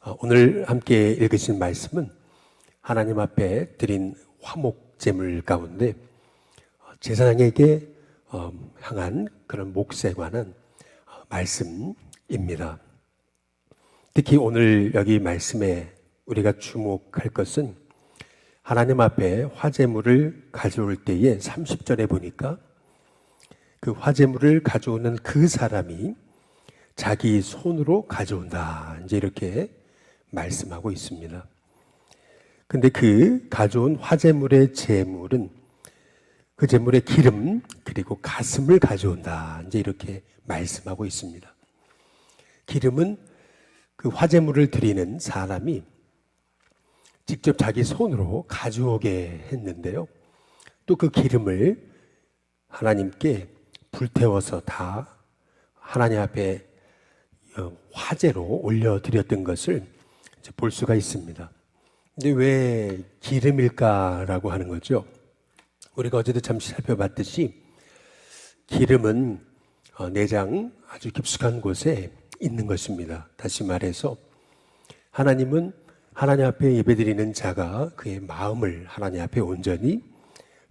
오늘 함께 읽으신 말씀은 하나님 앞에 드린 화목제물 가운데 제사장에게 향한 그런 몫에 관한 말씀입니다. 특히 오늘 여기 말씀에 우리가 주목할 것은 하나님 앞에 화제물을 가져올 때에 30절에 보니까 그 화제물을 가져오는 그 사람이 자기 손으로 가져온다, 이제 이렇게 말씀하고 있습니다. 근데 그 가져온 화제물의 제물은 그 제물의 기름 그리고 가슴을 가져온다, 이제 이렇게 말씀하고 있습니다. 기름은 그 화제물을 드리는 사람이 직접 자기 손으로 가져오게 했는데요. 또 그 기름을 하나님께 불태워서 다 하나님 앞에 화제로 올려드렸던 것을 이제 볼 수가 있습니다. 근데 왜 기름일까라고 하는 거죠? 우리가 어제도 잠시 살펴봤듯이 기름은 내장 아주 깊숙한 곳에 있는 것입니다. 다시 말해서 하나님은 하나님 앞에 예배드리는 자가 그의 마음을 하나님 앞에 온전히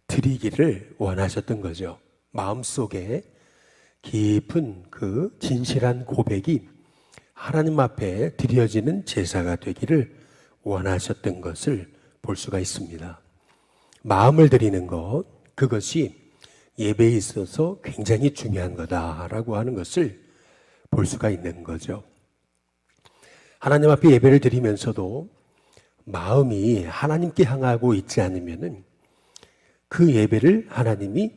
드리기를 원하셨던 거죠. 마음속에 깊은 그 진실한 고백이 하나님 앞에 드려지는 제사가 되기를 원하셨던 것을 볼 수가 있습니다. 마음을 드리는 것, 그것이 예배에 있어서 굉장히 중요한 거다라고 하는 것을 볼 수가 있는 거죠. 하나님 앞에 예배를 드리면서도 마음이 하나님께 향하고 있지 않으면은 그 예배를 하나님이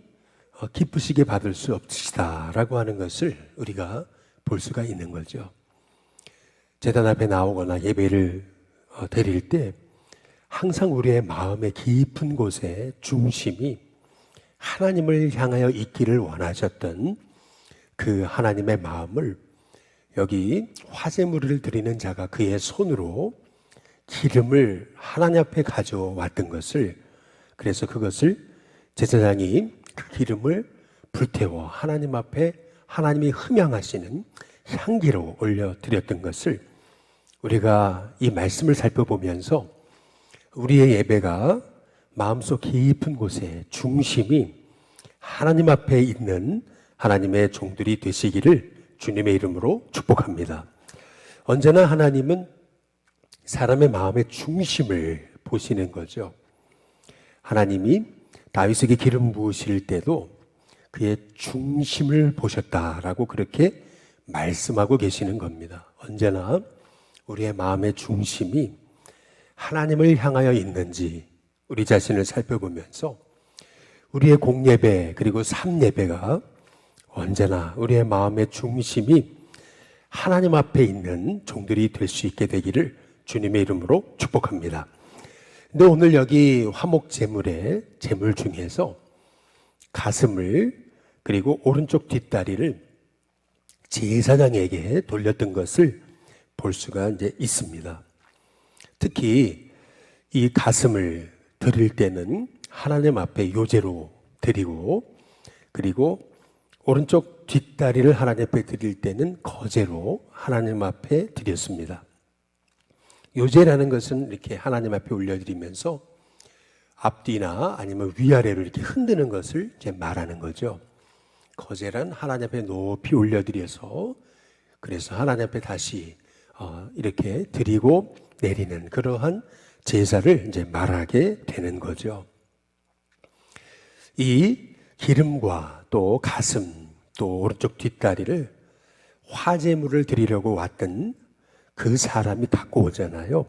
기쁘시게 받을 수 없으시다라고 하는 것을 우리가 볼 수가 있는 거죠. 제단 앞에 나오거나 예배를 드릴 때 항상 우리의 마음의 깊은 곳에 중심이 하나님을 향하여 있기를 원하셨던 그 하나님의 마음을 여기 화제물을 드리는 자가 그의 손으로 기름을 하나님 앞에 가져왔던 것을, 그래서 그것을 제사장이 그 기름을 불태워 하나님 앞에 하나님이 흠양하시는 향기로 올려드렸던 것을 우리가 이 말씀을 살펴보면서 우리의 예배가 마음속 깊은 곳에 중심이 하나님 앞에 있는 하나님의 종들이 되시기를 주님의 이름으로 축복합니다. 언제나 하나님은 사람의 마음의 중심을 보시는 거죠. 하나님이 다윗에게 기름 부으실 때도 그의 중심을 보셨다라고 그렇게 말씀하고 계시는 겁니다. 언제나 우리의 마음의 중심이 하나님을 향하여 있는지 우리 자신을 살펴보면서 우리의 공예배 그리고 삼예배가 언제나 우리의 마음의 중심이 하나님 앞에 있는 종들이 될 수 있게 되기를 주님의 이름으로 축복합니다. 근데 오늘 여기 화목제물의 제물 중에서 가슴을 그리고 오른쪽 뒷다리를 제사장에게 돌렸던 것을 볼 수가 이제 있습니다. 특히 이 가슴을 드릴 때는 하나님 앞에 요제로 드리고, 그리고 오른쪽 뒷다리를 하나님 앞에 드릴 때는 거제로 하나님 앞에 드렸습니다. 요제라는 것은 이렇게 하나님 앞에 올려드리면서 앞뒤나 아니면 위아래로 이렇게 흔드는 것을 이제 말하는 거죠. 거제란 하나님 앞에 높이 올려드려서 그래서 하나님 앞에 다시 이렇게 드리고 내리는 그러한 제사를 이제 말하게 되는 거죠. 이 기름과 또 가슴 또 오른쪽 뒷다리를 화제물을 드리려고 왔던 그 사람이 갖고 오잖아요.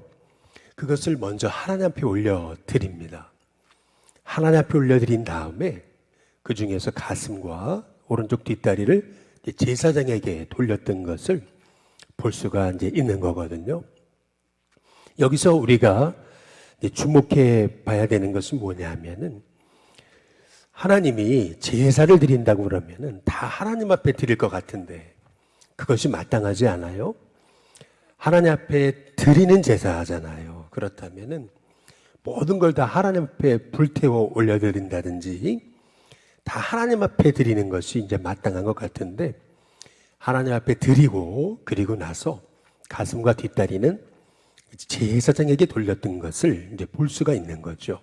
그것을 먼저 하나님 앞에 올려드립니다. 하나님 앞에 올려드린 다음에 그 중에서 가슴과 오른쪽 뒷다리를 제사장에게 돌렸던 것을 볼 수가 이제 있는 거거든요. 여기서 우리가 주목해 봐야 되는 것은 뭐냐 하면은 하나님이 제사를 드린다고 그러면은 다 하나님 앞에 드릴 것 같은데 그것이 마땅하지 않아요? 하나님 앞에 드리는 제사잖아요. 그렇다면은 모든 걸 다 하나님 앞에 불태워 올려드린다든지 다 하나님 앞에 드리는 것이 이제 마땅한 것 같은데 하나님 앞에 드리고 그리고 나서 가슴과 뒷다리는 제사장에게 돌렸던 것을 이제 볼 수가 있는 거죠.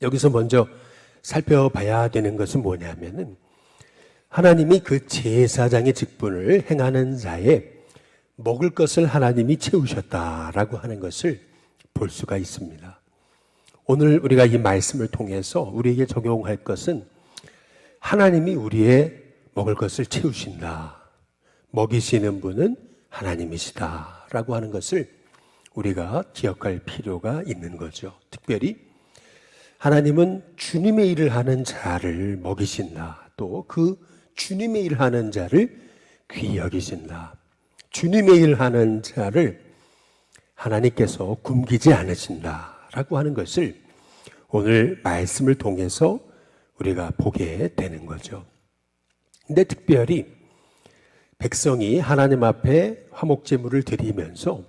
여기서 먼저 살펴봐야 되는 것은 뭐냐면은 하나님이 그 제사장의 직분을 행하는 자에 먹을 것을 하나님이 채우셨다라고 하는 것을 볼 수가 있습니다. 오늘 우리가 이 말씀을 통해서 우리에게 적용할 것은 하나님이 우리의 먹을 것을 채우신다. 먹이시는 분은 하나님이시다라고 하는 것을 우리가 기억할 필요가 있는 거죠. 특별히 하나님은 주님의 일을 하는 자를 먹이신다. 또 그 주님의 일을 하는 자를 귀히 여기신다. 주님의 일을 하는 자를 하나님께서 굶기지 않으신다라고 하는 것을 오늘 말씀을 통해서 우리가 보게 되는 거죠. 근데 특별히 백성이 하나님 앞에 화목제물을 드리면서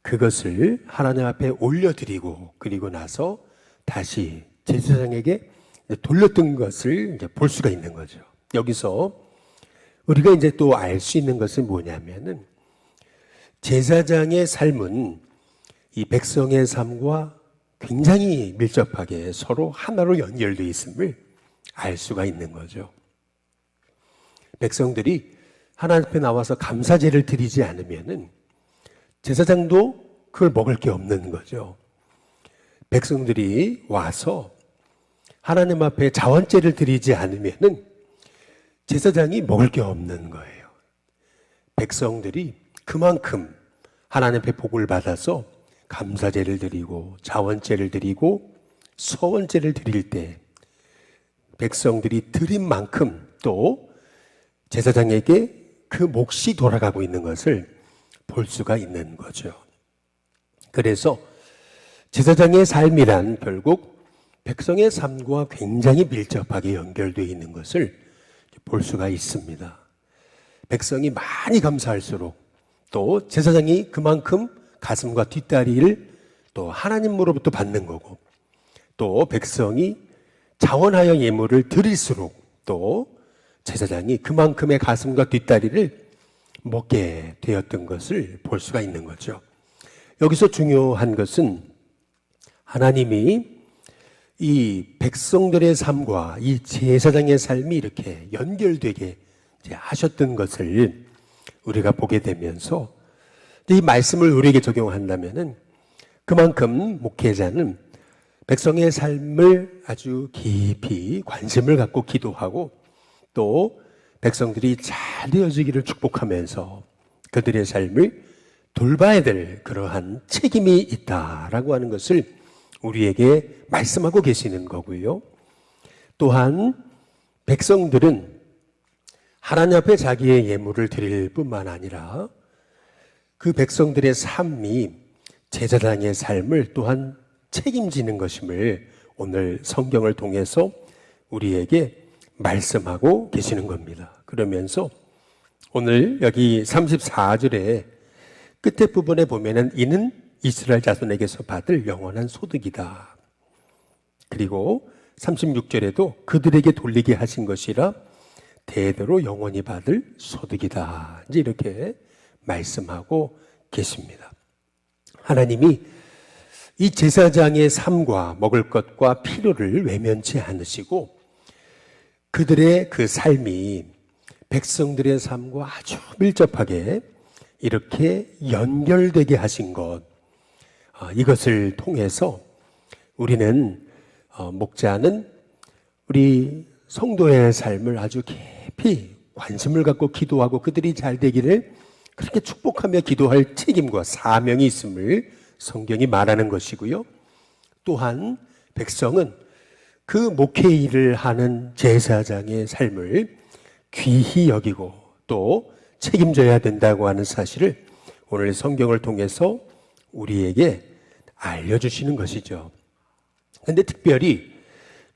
그것을 하나님 앞에 올려드리고 그리고 나서 다시 제사장에게 돌렸던 것을 이제 볼 수가 있는 거죠. 여기서 우리가 이제 또 알 수 있는 것은 뭐냐면은 제사장의 삶은 이 백성의 삶과 굉장히 밀접하게 서로 하나로 연결되어 있음을 알 수가 있는 거죠. 백성들이 하나님 앞에 나와서 감사제를 드리지 않으면은 제사장도 그걸 먹을 게 없는 거죠. 백성들이 와서 하나님 앞에 자원제를 드리지 않으면은 제사장이 먹을 게 없는 거예요. 백성들이 그만큼 하나님 앞에 복을 받아서 감사제를 드리고 자원제를 드리고 서원제를 드릴 때 백성들이 드린 만큼 또 제사장에게 그 몫이 돌아가고 있는 것을 볼 수가 있는 거죠. 그래서 제사장의 삶이란 결국 백성의 삶과 굉장히 밀접하게 연결되어 있는 것을 볼 수가 있습니다. 백성이 많이 감사할수록 또 제사장이 그만큼 가슴과 뒷다리를 또 하나님으로부터 받는 거고 또 백성이 자원하여 예물을 드릴수록 또 제사장이 그만큼의 가슴과 뒷다리를 먹게 되었던 것을 볼 수가 있는 거죠. 여기서 중요한 것은 하나님이 이 백성들의 삶과 이 제사장의 삶이 이렇게 연결되게 하셨던 것을 우리가 보게 되면서 이 말씀을 우리에게 적용한다면은 그만큼 목회자는 백성의 삶을 아주 깊이 관심을 갖고 기도하고 또 백성들이 잘 되어지기를 축복하면서 그들의 삶을 돌봐야 될 그러한 책임이 있다라고 하는 것을 우리에게 말씀하고 계시는 거고요. 또한 백성들은 하나님 앞에 자기의 예물을 드릴 뿐만 아니라 그 백성들의 삶이 제사장의 삶을 또한 책임지는 것임을 오늘 성경을 통해서 우리에게 말씀하고 계시는 겁니다. 그러면서 오늘 여기 34절에 끝에 부분에 보면은 이는 이스라엘 자손에게서 받을 영원한 소득이다. 그리고 36절에도 그들에게 돌리게 하신 것이라 대대로 영원히 받을 소득이다. 이제 이렇게 말씀하고 계십니다. 하나님이 이 제사장의 삶과 먹을 것과 필요를 외면치 않으시고 그들의 그 삶이 백성들의 삶과 아주 밀접하게 이렇게 연결되게 하신 것, 이것을 통해서 우리는 목자는 우리 성도의 삶을 아주 깊이 관심을 갖고 기도하고 그들이 잘 되기를 그렇게 축복하며 기도할 책임과 사명이 있음을 성경이 말하는 것이고요. 또한 백성은 그 목회 일을 하는 제사장의 삶을 귀히 여기고 또 책임져야 된다고 하는 사실을 오늘 성경을 통해서 우리에게 알려주시는 것이죠. 그런데 특별히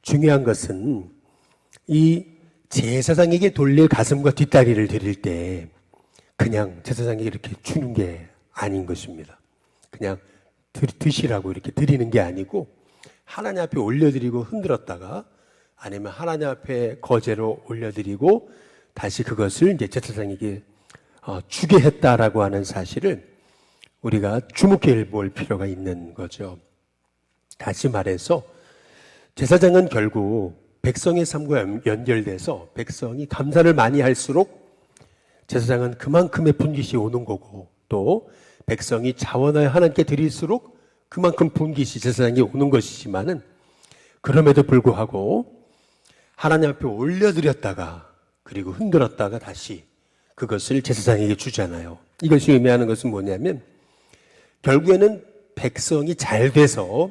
중요한 것은 이 제사장에게 돌릴 가슴과 뒷다리를 드릴 때 그냥 제사장에게 이렇게 주는 게 아닌 것입니다. 그냥 드시라고 이렇게 드리는 게 아니고 하나님 앞에 올려드리고 흔들었다가 아니면 하나님 앞에 거제로 올려드리고 다시 그것을 이제 제사장에게 주게 했다라고 하는 사실을 우리가 주목해 볼 필요가 있는 거죠. 다시 말해서 제사장은 결국 백성의 삶과 연결돼서 백성이 감사를 많이 할수록 제사장은 그만큼의 분깃이 오는 거고, 또 백성이 자원하여 하나님께 드릴수록 그만큼 분깃이 제사장이 오는 것이지만은, 그럼에도 불구하고 하나님 앞에 올려드렸다가 그리고 흔들었다가 다시 그것을 제사장에게 주잖아요. 이것이 의미하는 것은 뭐냐면, 결국에는 백성이 잘 돼서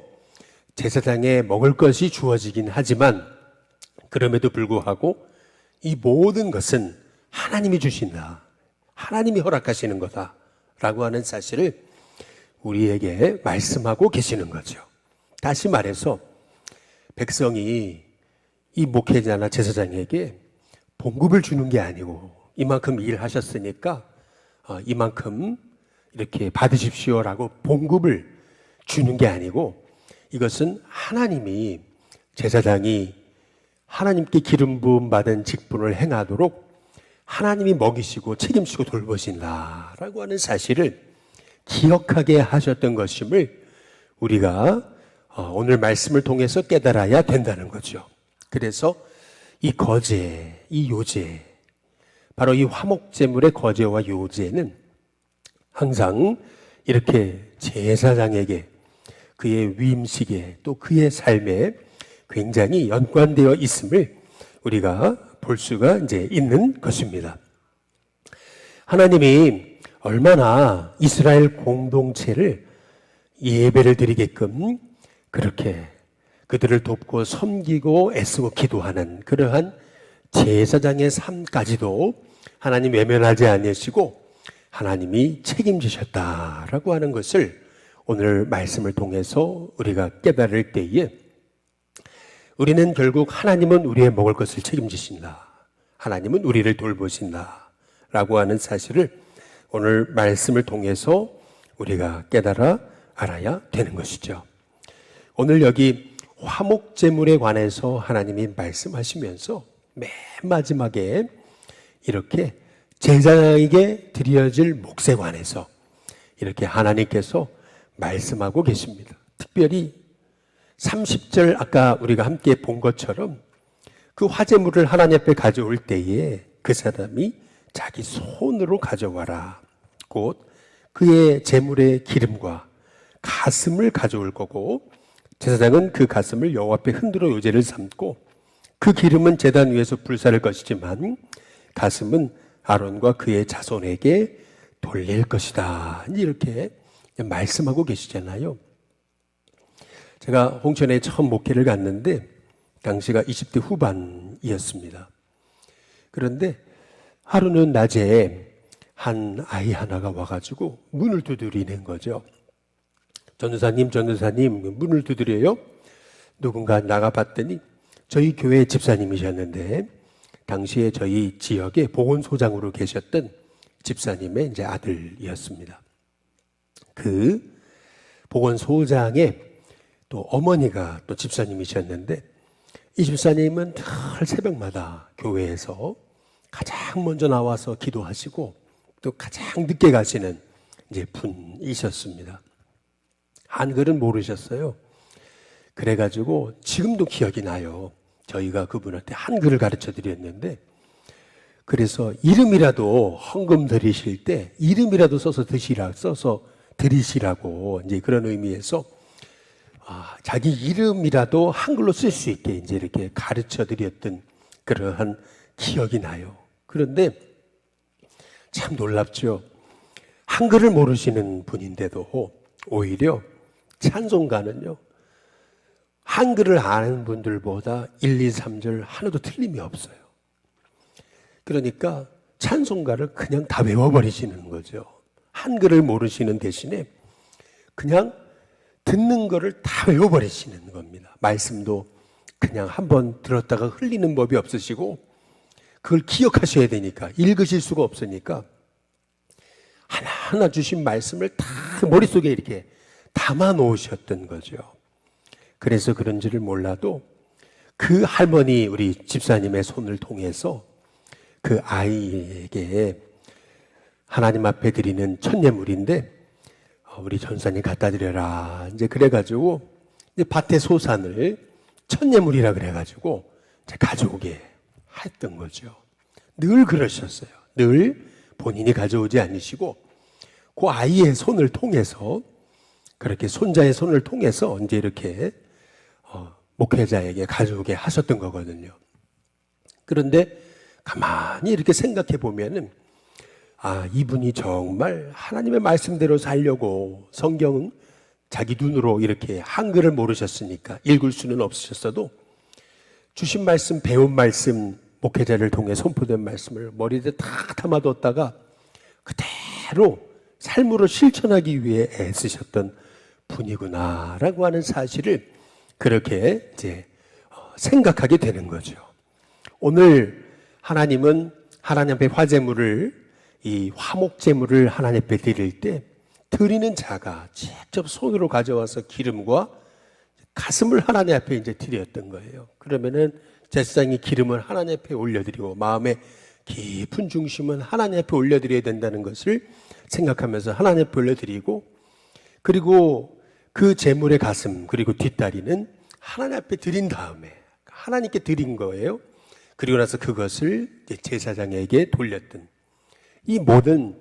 제사장에 먹을 것이 주어지긴 하지만, 그럼에도 불구하고 이 모든 것은 하나님이 주신다, 하나님이 허락하시는 거다 라고 하는 사실을 우리에게 말씀하고 계시는 거죠. 다시 말해서 백성이 이 목회자나 제사장에게 봉급을 주는 게 아니고, 이만큼 일하셨으니까 이만큼 이렇게 받으십시오라고 봉급을 주는 게 아니고, 이것은 하나님이 제사장이 하나님께 기름 부음 받은 직분을 행하도록 하나님이 먹이시고 책임지고 돌보신다라고 하는 사실을 기억하게 하셨던 것임을 우리가 오늘 말씀을 통해서 깨달아야 된다는 거죠. 그래서 이 거제, 이 요제, 바로 이 화목제물의 거제와 요제는 항상 이렇게 제사장에게 그의 위임식에 또 그의 삶에 굉장히 연관되어 있음을 우리가 볼 수가 이제 있는 것입니다. 하나님이 얼마나 이스라엘 공동체를 예배를 드리게끔 그렇게 그들을 돕고 섬기고 애쓰고 기도하는 그러한 제사장의 삶까지도 하나님 외면하지 아니하시고 하나님이 책임지셨다라고 하는 것을 오늘 말씀을 통해서 우리가 깨달을 때에, 우리는 결국 하나님은 우리의 먹을 것을 책임지신다, 하나님은 우리를 돌보신다 라고 하는 사실을 오늘 말씀을 통해서 우리가 깨달아 알아야 되는 것이죠. 오늘 여기 화목제물에 관해서 하나님이 말씀하시면서 맨 마지막에 이렇게 제사장에게 드려질 몫에 관해서 이렇게 하나님께서 말씀하고 계십니다. 특별히 30절 아까 우리가 함께 본 것처럼 그 화제물을 하나님 앞에 가져올 때에 그 사람이 자기 손으로 가져와라. 곧 그의 제물의 기름과 가슴을 가져올 거고, 제사장은 그 가슴을 여호와 앞에 흔들어 요제를 삼고, 그 기름은 제단 위에서 불사를 것이지만 가슴은 아론과 그의 자손에게 돌릴 것이다. 이렇게 말씀하고 계시잖아요. 제가 홍천에 처음 목회를 갔는데 당시가 20대 후반이었습니다. 그런데 하루는 낮에 한 아이 하나가 와가지고 문을 두드리는 거죠. 전도사님 문을 두드려요? 누군가 나가봤더니 저희 교회 집사님이셨는데, 당시에 저희 지역에 보건소장으로 계셨던 집사님의 이제 아들이었습니다. 그 보건소장의 또 어머니가 또 집사님이셨는데, 이 집사님은 늘 새벽마다 교회에서 가장 먼저 나와서 기도하시고 또 가장 늦게 가시는 이제 분이셨습니다. 한글은 모르셨어요. 그래가지고 지금도 기억이 나요. 저희가 그분한테 한글을 가르쳐 드렸는데, 그래서 이름이라도 헌금 드리실 때 이름이라도 써서 드리시라고 이제 그런 의미에서 자기 이름이라도 한글로 쓸 수 있게 이제 이렇게 가르쳐 드렸던 그러한 기억이 나요. 그런데 참 놀랍죠. 한글을 모르시는 분인데도 오히려 찬송가는요, 한글을 아는 분들보다 1, 2, 3절 하나도 틀림이 없어요. 그러니까 찬송가를 그냥 다 외워버리시는 거죠. 한글을 모르시는 대신에 그냥 듣는 거를 다 외워버리시는 겁니다. 말씀도 그냥 한번 들었다가 흘리는 법이 없으시고, 그걸 기억하셔야 되니까, 읽으실 수가 없으니까 하나하나 주신 말씀을 다 머릿속에 이렇게 담아 놓으셨던 거죠. 그래서 그런지를 몰라도 그 할머니, 우리 집사님의 손을 통해서 그 아이에게 하나님 앞에 드리는 천예물인데, 우리 전사님 갖다 드려라. 이제 그래가지고 이제 밭의 소산을 천예물이라 그래가지고 이제 가져오게 했던 거죠. 늘 그러셨어요. 늘 본인이 가져오지 않으시고 그 아이의 손을 통해서 그렇게 손자의 손을 통해서 이제 이렇게 목회자에게 가져오게 하셨던 거거든요. 그런데 가만히 이렇게 생각해 보면은 이분이 정말 하나님의 말씀대로 살려고 성경은 자기 눈으로 이렇게 한글을 모르셨으니까 읽을 수는 없으셨어도 주신 말씀, 배운 말씀, 목회자를 통해 선포된 말씀을 머리에 다 담아뒀다가 그대로 삶으로 실천하기 위해 애쓰셨던 분이구나라고 하는 사실을 그렇게 이제 생각하게 되는 거죠. 오늘 하나님은 하나님 앞에 화제물을 이 화목제물을 하나님 앞에 드릴 때 드리는 자가 직접 손으로 가져와서 기름과 가슴을 하나님 앞에 이제 드렸던 거예요. 그러면은 제사장이 기름을 하나님 앞에 올려드리고 마음의 깊은 중심은 하나님 앞에 올려드려야 된다는 것을 생각하면서 하나님 앞에 올려드리고, 그리고 그 제물의 가슴 그리고 뒷다리는 하나님 앞에 드린 다음에 하나님께 드린 거예요. 그리고 나서 그것을 제사장에게 돌렸던 이 모든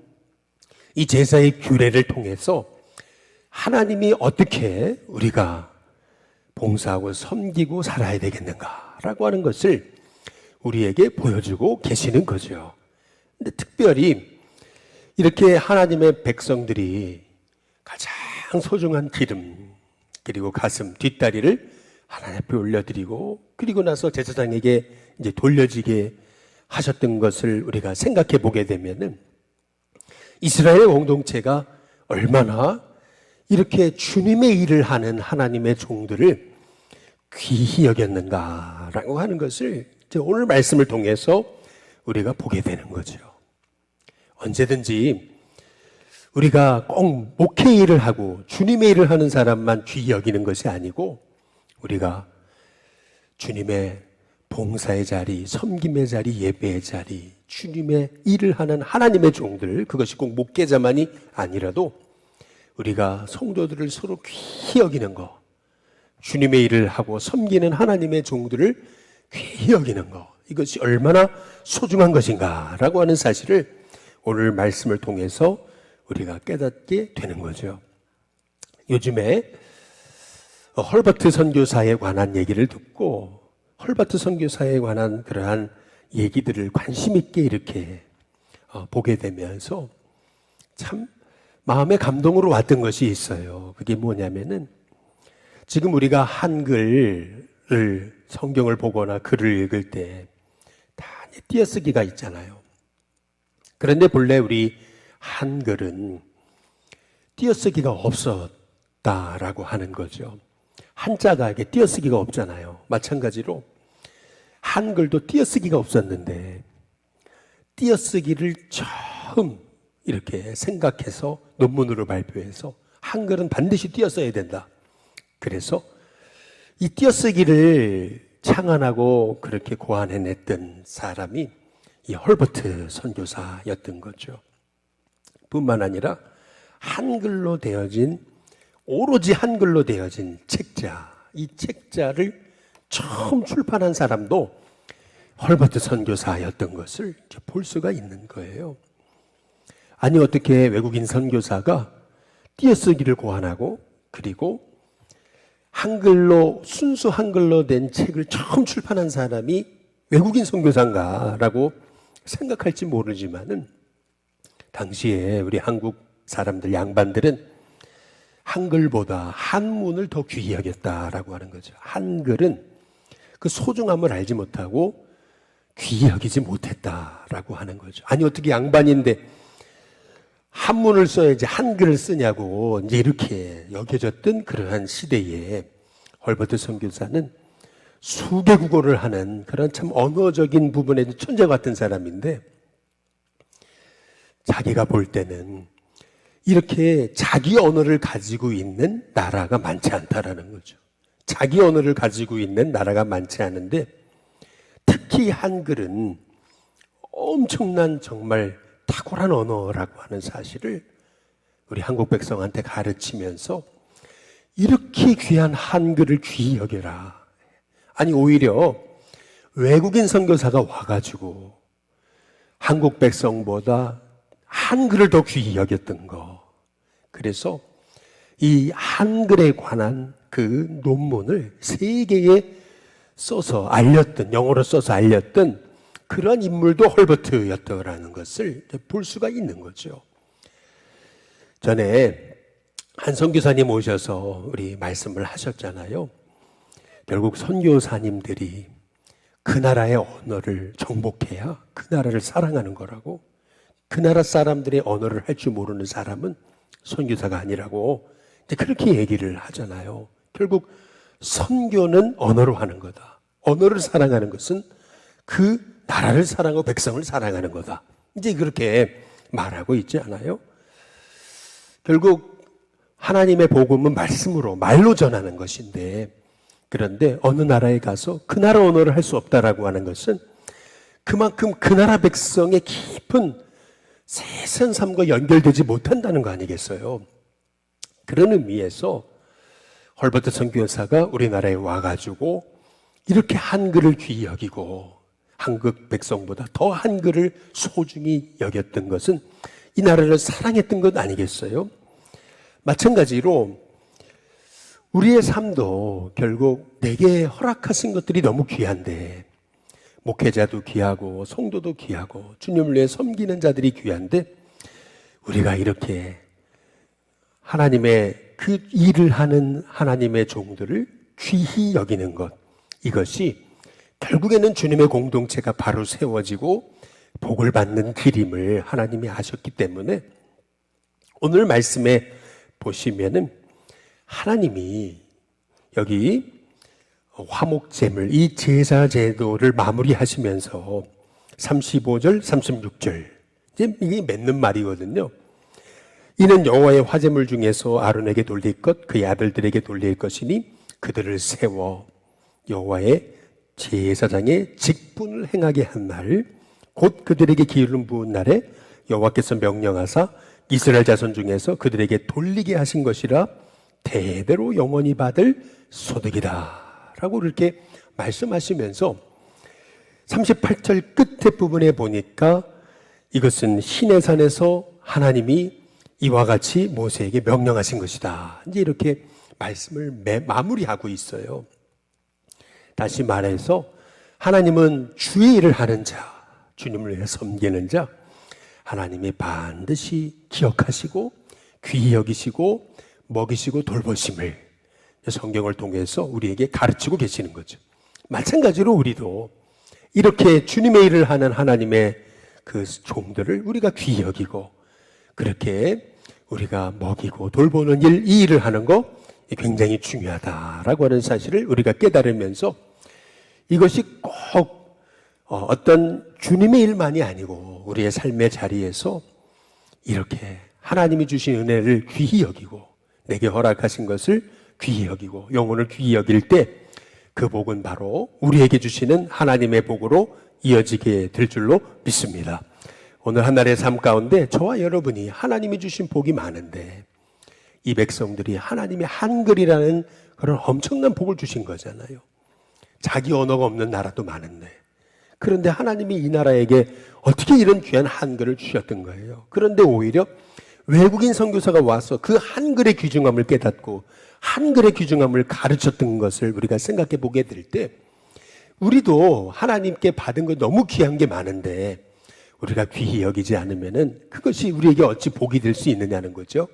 이 제사의 규례를 통해서 하나님이 어떻게 우리가 봉사하고 섬기고 살아야 되겠는가라고 하는 것을 우리에게 보여주고 계시는 거죠. 근데 특별히 이렇게 하나님의 백성들이 가장 소중한 기름 그리고 가슴, 뒷다리를 하나님 앞에 올려드리고 그리고 나서 제사장에게 이제 돌려지게 하셨던 것을 우리가 생각해 보게 되면은 이스라엘 공동체가 얼마나 이렇게 주님의 일을 하는 하나님의 종들을 귀히 여겼는가라고 하는 것을 이제 오늘 말씀을 통해서 우리가 보게 되는 거죠. 언제든지 우리가 꼭 목회 일을 하고 주님의 일을 하는 사람만 귀히 여기는 것이 아니고 우리가 주님의 봉사의 자리, 섬김의 자리, 예배의 자리, 주님의 일을 하는 하나님의 종들, 그것이 꼭 목회자만이 아니라도 우리가 성도들을 서로 귀히 여기는 것, 주님의 일을 하고 섬기는 하나님의 종들을 귀히 여기는 것, 이것이 얼마나 소중한 것인가라고 하는 사실을 오늘 말씀을 통해서 우리가 깨닫게 되는 거죠. 요즘에 헐버트 선교사에 관한 얘기를 듣고 헐버트 선교사에 관한 그러한 얘기들을 관심 있게 이렇게 보게 되면서 참 마음에 감동으로 왔던 것이 있어요. 그게 뭐냐면은 지금 우리가 한글을 성경을 보거나 글을 읽을 때 다 띄어쓰기가 있잖아요. 그런데 본래 우리 한글은 띄어쓰기가 없었다라고 하는 거죠. 한자가 이게 띄어쓰기가 없잖아요. 마찬가지로 한글도 띄어쓰기가 없었는데 띄어쓰기를 처음 이렇게 생각해서 논문으로 발표해서 한글은 반드시 띄어써야 된다. 그래서 이 띄어쓰기를 창안하고 그렇게 고안해냈던 사람이 이 헐버트 선교사였던 거죠. 뿐만 아니라 한글로 되어진 오로지 한글로 되어진 책자, 이 책자를 처음 출판한 사람도 헐버트 선교사였던 것을 볼 수가 있는 거예요. 아니 어떻게 외국인 선교사가 띄어쓰기를 고안하고 그리고 한글로 순수 한글로 된 책을 처음 출판한 사람이 외국인 선교사인가라고 생각할지 모르지만은 당시에 우리 한국 사람들 양반들은 한글보다 한문을 더 귀히 여겼다라고 하는 거죠. 한글은 그 소중함을 알지 못하고 귀히 여기지 못했다라고 하는 거죠. 아니 어떻게 양반인데 한문을 써야지 한글을 쓰냐고 이제 이렇게 여겨졌던 그러한 시대에 헐버트 선교사는 수개 국어를 하는 그런 참 언어적인 부분에 천재 같은 사람인데 자기가 볼 때는 이렇게 자기 언어를 가지고 있는 나라가 많지 않다라는 거죠. 자기 언어를 가지고 있는 나라가 많지 않은데 특히 한글은 엄청난 정말 탁월한 언어라고 하는 사실을 우리 한국 백성한테 가르치면서 이렇게 귀한 한글을 귀히 여겨라. 아니 오히려 외국인 선교사가 와가지고 한국 백성보다 한글을 더 귀히 여겼던 거. 그래서 이 한글에 관한 그 논문을 세계에 써서 알렸던, 영어로 써서 알렸던 그런 인물도 헐버트였더라는 것을 볼 수가 있는 거죠. 전에 한 선교사님 오셔서 우리 말씀을 하셨잖아요. 결국 선교사님들이 그 나라의 언어를 정복해야 그 나라를 사랑하는 거라고. 그 나라 사람들의 언어를 할 줄 모르는 사람은 선교사가 아니라고 이제 그렇게 얘기를 하잖아요. 결국 선교는 언어로 하는 거다. 언어를 사랑하는 것은 그 나라를 사랑하고 백성을 사랑하는 거다. 이제 그렇게 말하고 있지 않아요? 결국 하나님의 복음은 말씀으로, 말로 전하는 것인데, 그런데 어느 나라에 가서 그 나라 언어를 할 수 없다라고 하는 것은 그만큼 그 나라 백성의 깊은 세상 삶과 연결되지 못한다는 거 아니겠어요? 그런 의미에서 헐버트 선교사가 우리나라에 와가지고 이렇게 한글을 귀히 여기고 한국 백성보다 더 한글을 소중히 여겼던 것은 이 나라를 사랑했던 것 아니겠어요? 마찬가지로 우리의 삶도 결국 내게 허락하신 것들이 너무 귀한데, 목회자도 귀하고 성도도 귀하고 주님을 위해 섬기는 자들이 귀한데, 우리가 이렇게 하나님의 그 일을 하는 하나님의 종들을 귀히 여기는 것, 이것이 결국에는 주님의 공동체가 바로 세워지고 복을 받는 길임을 하나님이 아셨기 때문에 오늘 말씀에 보시면은 하나님이 여기 화목제물, 이 제사 제도를 마무리하시면서 35절, 36절, 이제 이게 맺는 말이거든요. 이는 여호와의 화제물 중에서 아론에게 돌릴 것, 그의 아들들에게 돌릴 것이니 그들을 세워 여호와의 제사장의 직분을 행하게 한 날, 곧 그들에게 기름 부은 날에 여호와께서 명령하사 이스라엘 자손 중에서 그들에게 돌리게 하신 것이라 대대로 영원히 받을 소득이다 라고 이렇게 말씀하시면서 38절 끝에 부분에 보니까 이것은 시내산에서 하나님이 이와 같이 모세에게 명령하신 것이다, 이제 이렇게 말씀을 마무리하고 있어요. 다시 말해서 하나님은 주의 일을 하는 자, 주님을 위해 섬기는 자, 하나님이 반드시 기억하시고 귀히 여기시고 먹이시고 돌보심을 성경을 통해서 우리에게 가르치고 계시는 거죠. 마찬가지로 우리도 이렇게 주님의 일을 하는 하나님의 그 종들을 우리가 귀히 여기고 그렇게 우리가 먹이고 돌보는 일, 이 일을 하는 거 굉장히 중요하다라고 하는 사실을 우리가 깨달으면서 이것이 꼭 어떤 주님의 일만이 아니고 우리의 삶의 자리에서 이렇게 하나님이 주신 은혜를 귀히 여기고 내게 허락하신 것을 귀히 여기고 영혼을 귀히 여길 때 그 복은 바로 우리에게 주시는 하나님의 복으로 이어지게 될 줄로 믿습니다. 오늘 한날의 삶 가운데 저와 여러분이 하나님이 주신 복이 많은데 이 백성들이 하나님의 한글이라는 그런 엄청난 복을 주신 거잖아요. 자기 언어가 없는 나라도 많은데, 그런데 하나님이 이 나라에게 어떻게 이런 귀한 한글을 주셨던 거예요. 그런데 오히려 외국인 선교사가 와서 그 한글의 귀중함을 깨닫고 한글의 귀중함을 가르쳤던 것을 우리가 생각해 보게 될 때 우리도 하나님께 받은 거 너무 귀한 게 많은데 우리가 귀히 여기지 않으면은 그것이 우리에게 어찌 복이 될 수 있느냐는 거죠.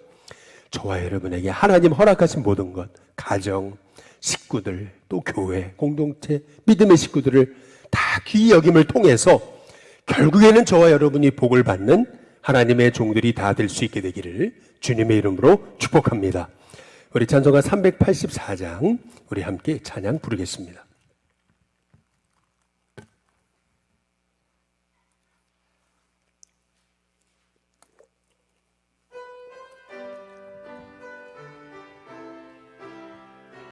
저와 여러분에게 하나님 허락하신 모든 것, 가정, 식구들, 또 교회, 공동체, 믿음의 식구들을 다 귀히 여김을 통해서 결국에는 저와 여러분이 복을 받는 하나님의 종들이 다 될 수 있게 되기를 주님의 이름으로 축복합니다. 우리 찬송가 384장 우리 함께 찬양 부르겠습니다.